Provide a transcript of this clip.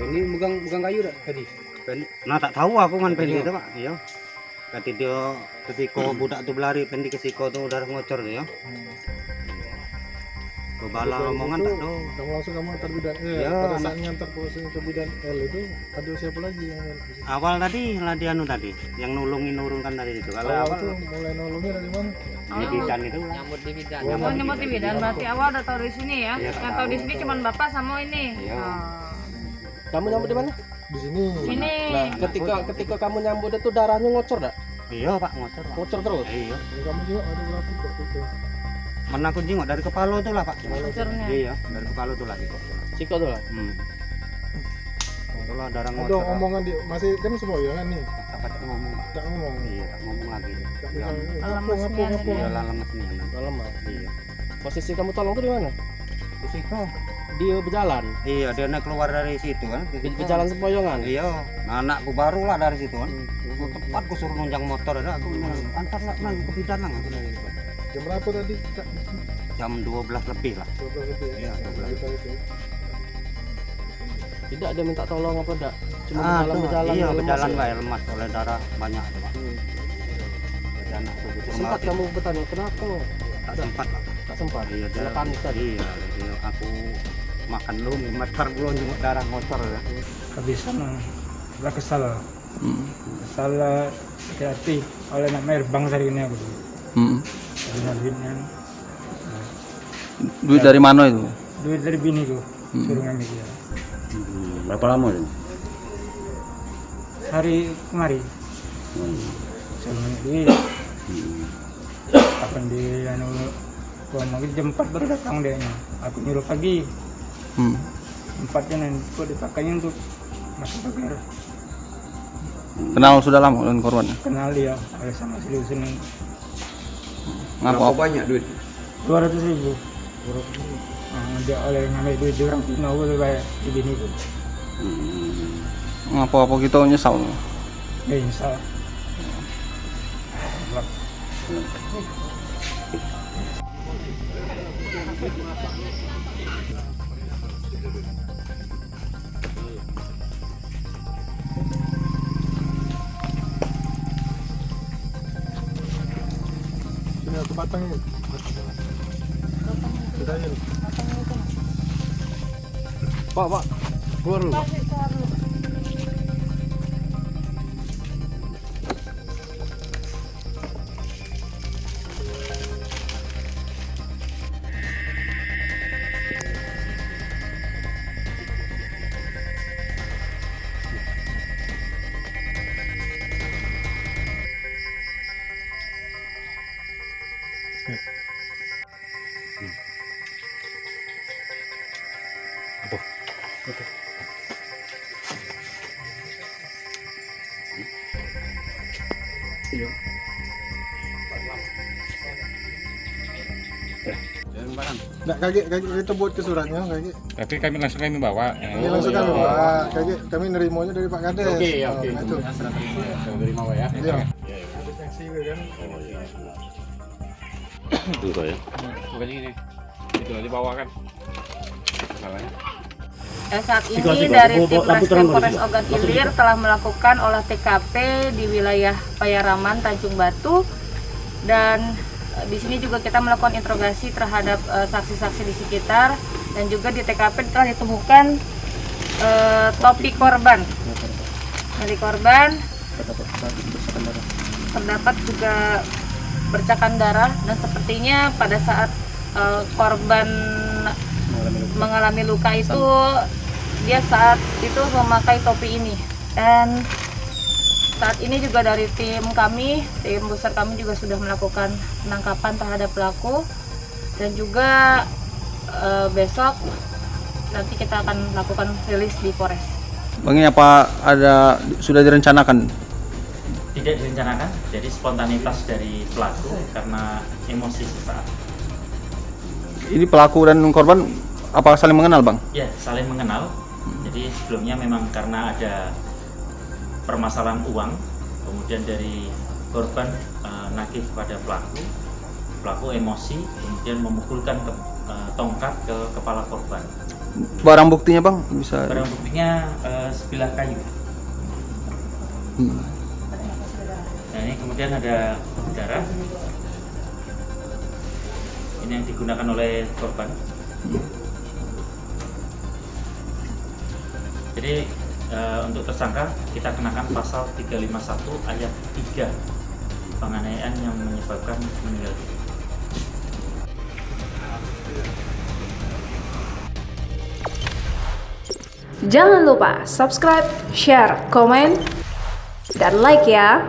Ini bukan kayu dah tadi. Nah tak tahu aku kan pendi itu Pak. Iya. Kati dia ketika budak tu berlari pendi ke siko tu udah ngocor tu ya. Kebala omongan tak tahu. Kamu langsung kamu antar bidan. Ya, Pada saat ngantar posisi ke bidan L itu ada siapa lagi yang Awal tadi lah dia tadi yang nurunkan tadi itu. Kalau awal awal tuh mulai nolongnya dari mana? di bidan itu lah. Nyambut di bidan. Oh, nyambut di bidan berarti awal udah tahu di sini ya. Iya, Yang tahu di sini cuma bapak sama ini. Iya. Kamu nyambut di mana? Di sini. Sini. Nah, ketika kamu nyambut itu darahnya ngocor dak? Iya Pak ngocor. Pak. Ngocor terus. Iya. Ini kamu juga ada berapa kok itu? Mana aku jengok dari kepala tu lah Pak. Ngocornya. Iya dari kepala tu lagi kok. Siko tuh lah. Itulah darah Ada ngocor. omongan di masih kan semboyangan nih. Tak pacak ngomong Pak. Tak ngomong. Iya tak ngomong lagi. Tak Ya. bisa. Ngapu. Iya lah lemes nih. Dalam mah. Iya. Posisi kamu tolong tuh di mana? Di situ. Dia berjalan. Iya dia naik keluar dari situ kan. Ke situ. Berjalan sempoyongan. Iya, nah, anakku baru lah dari situ kan. Tepat aku suruh nunjang motor ada aku bilang, antar lah nang ke bidan nang aku dari situ. Jam berapa tadi? Kak? Jam 12 lebih lah. 12 lebih. Iya, 12. Kita itu. Tidak dia minta tolong apa enggak? Cuma Tuh, berjalan iya lemas berjalan ya? Pak, lemas oleh darah banyak tuh Pak. Jadi anakku disuruh Sempat melatih. kamu bertanya kenapa? Tak sempat Pak. Tak sempat. Iya, Dia panik tadi. Iya, jadi aku makan dulu meter belum jenguk darah motor ya. Kehabisan lah kesal kesal hati oleh nama bangsa ini aku duitnya Duit dari mana itu? duit dari bini ku suruh ngambil dia Berapa lama itu? hari kemari suruh ngambil duit akan di anu mungkin jam 4 baru datang dia aku nyuruh pagi 4 nanti dipakainya untuk masuk pagar. Kenal sudah lama dengan korban? Kenal dia oleh sama solusi ini Ngaku apa? banyak duit? 200.000. Dia oleh ngambil duit di orang Pino gue bayar di bini gue. Apa kita nyesal? Ya insya Allah. Sini aku batangnya. Bedain. Pak, keluar dulu. Nggak kaki kita buat ke suratnya kaki. Tapi kami bawa. Ini langsung kami bawa. Kaki nerimanya dari Pak Kades. Oke. Nah, itu. Dari Mawa ya. Iya. Ada taksi kan. Itu ya. Bukan ini. Itu nanti bawa kan. Salahnya. Saat ini dari tim Reskrim Polres Ogan Ilir telah melakukan olah TKP di wilayah Payaraman, Tanjung Batu, dan di sini juga kita melakukan interogasi terhadap saksi-saksi di sekitar, dan juga di TKP telah ditemukan topi korban. Dari korban terdapat juga bercakan darah, dan sepertinya pada saat korban mengalami luka itu dia saat itu memakai topi ini. Dan saat ini juga dari tim besar kami juga sudah melakukan penangkapan terhadap pelaku, dan juga besok nanti kita akan melakukan rilis di Polres. Bang, ini apa sudah direncanakan? Tidak direncanakan, jadi spontanitas dari pelaku karena emosi sesaat. Ini pelaku dan korban apa saling mengenal, Bang? Ya, saling mengenal. Jadi sebelumnya memang karena ada permasalahan uang, kemudian dari korban nagih kepada pelaku, pelaku emosi, kemudian memukulkan tongkat ke kepala korban. Barang buktinya bang bisa? Barang buktinya sebilah kayu. Nah ini kemudian ada darah. Ini yang digunakan oleh korban. Jadi untuk tersangka kita kenakan pasal 351 ayat 3 penganiayaan yang menyebabkan meninggal dunia. Jangan lupa subscribe, share, komen, dan like ya.